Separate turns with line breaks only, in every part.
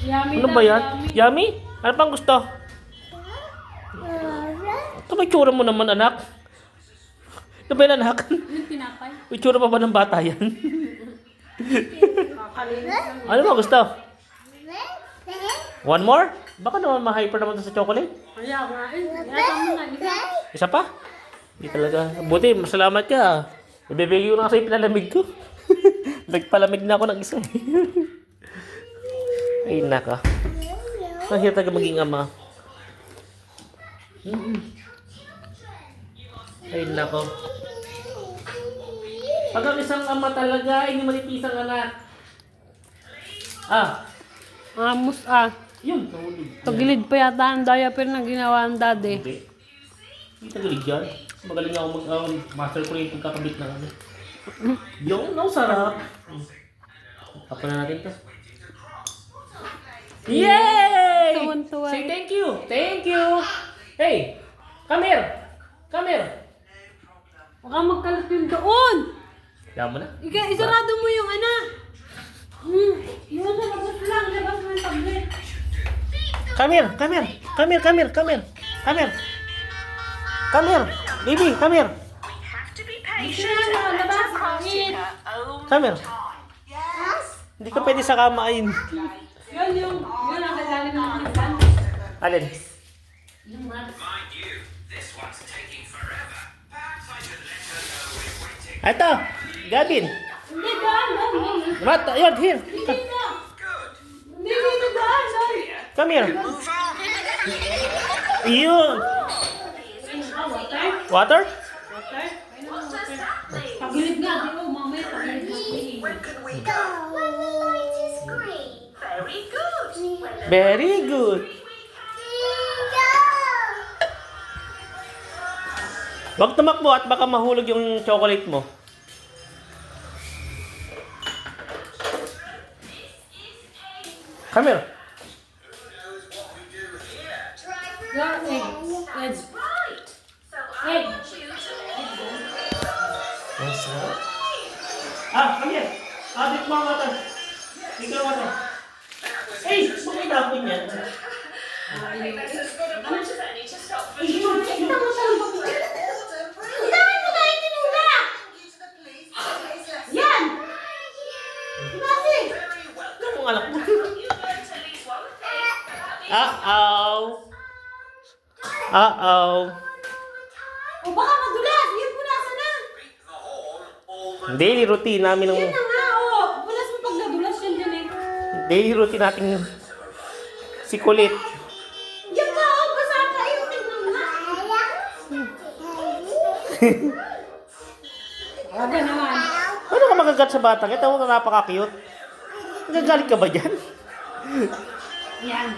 Ano ba yan? Yummy? Ano pang gusto? Ito ba itsura mo naman, anak? Ito ba yan, anak?
Yung tinapay.
Itsura pa ba ng bata yan?
Kakalinis lang.
Ano ba gusto? One more? Baka naman ma-hyper naman sa chocolate.
Kaya nga eh. Kaya mo nga. Isa.
Isa pa? Hindi talaga. Buti, masalamat ka. Ibibigay ko na kasi yung pinalamig ko. Nagpalamig na ako ng isa. Ay, naka. Ang hirap talaga maging ama. Ay, nako. Pag ang isang ama talaga, hindi manipis ang anak. Ah,
Amos ah.
yun. Nahulog.
Tagilid pa yata ang diaper na ginawa ng daddy.
Hindi. Hindi tagalig yan. Magaling ako master ko yung pagkakabit ng ano. Yung, no, sarap. Tapan na natin to. Yay!
Tuwan-tuwa.
Say thank you. Thank you. Hey, come here. Come here.
Baka magkalat yung doon.
Kaya mo na.
Isarado mo yung anak. Yung sa labas lang. Labas mo yung tablet.
Come here. Come here. Come here. Come here. Come here. Come here. Come here. Baby, come here.
Gusto na labas. Eat.
Come here. Hindi ka pwede sa kamain.
Yun yung nasa ilalim ng pinsan.
Alin?
Yung mat.
Ito. Gavin.
Hindi daan.
Mat, ayun, here.
Hindi dito. Hindi dito daan.
Come here. Yun.
Water?
Water?
Water? Pagilid nga. Di ba mamaya pagilid nga.
Very good. Huwag tumakbo at baka mahulog yung chocolate mo. Come here.
Go, egg. Egg. Egg.
Come here. Drink more water. Drink more water. Hey, bakit tapon yan?
Yan!
Ano mong alak mo? Uh-oh. Uh-oh.
O baka madulas! Yan, punasan na!
Daily routine namin ng...
Yan na nga, o! Punas mo pag nadulas yan dyan eh.
Daily routine natin si kulit.
Yan nga, o! Basa pa yung tignan nga. Aga naman.
Ano ka magagat sa batang? Ito na napaka-cute. Nagagalit ka ba dyan?
Yan.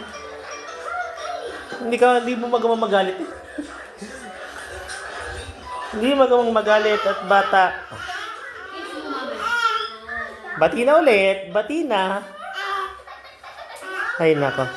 Hindi mo magamang magalit eh. Hindi magamang magalit at bata. Bati na ulit. Bati na. Ay nako.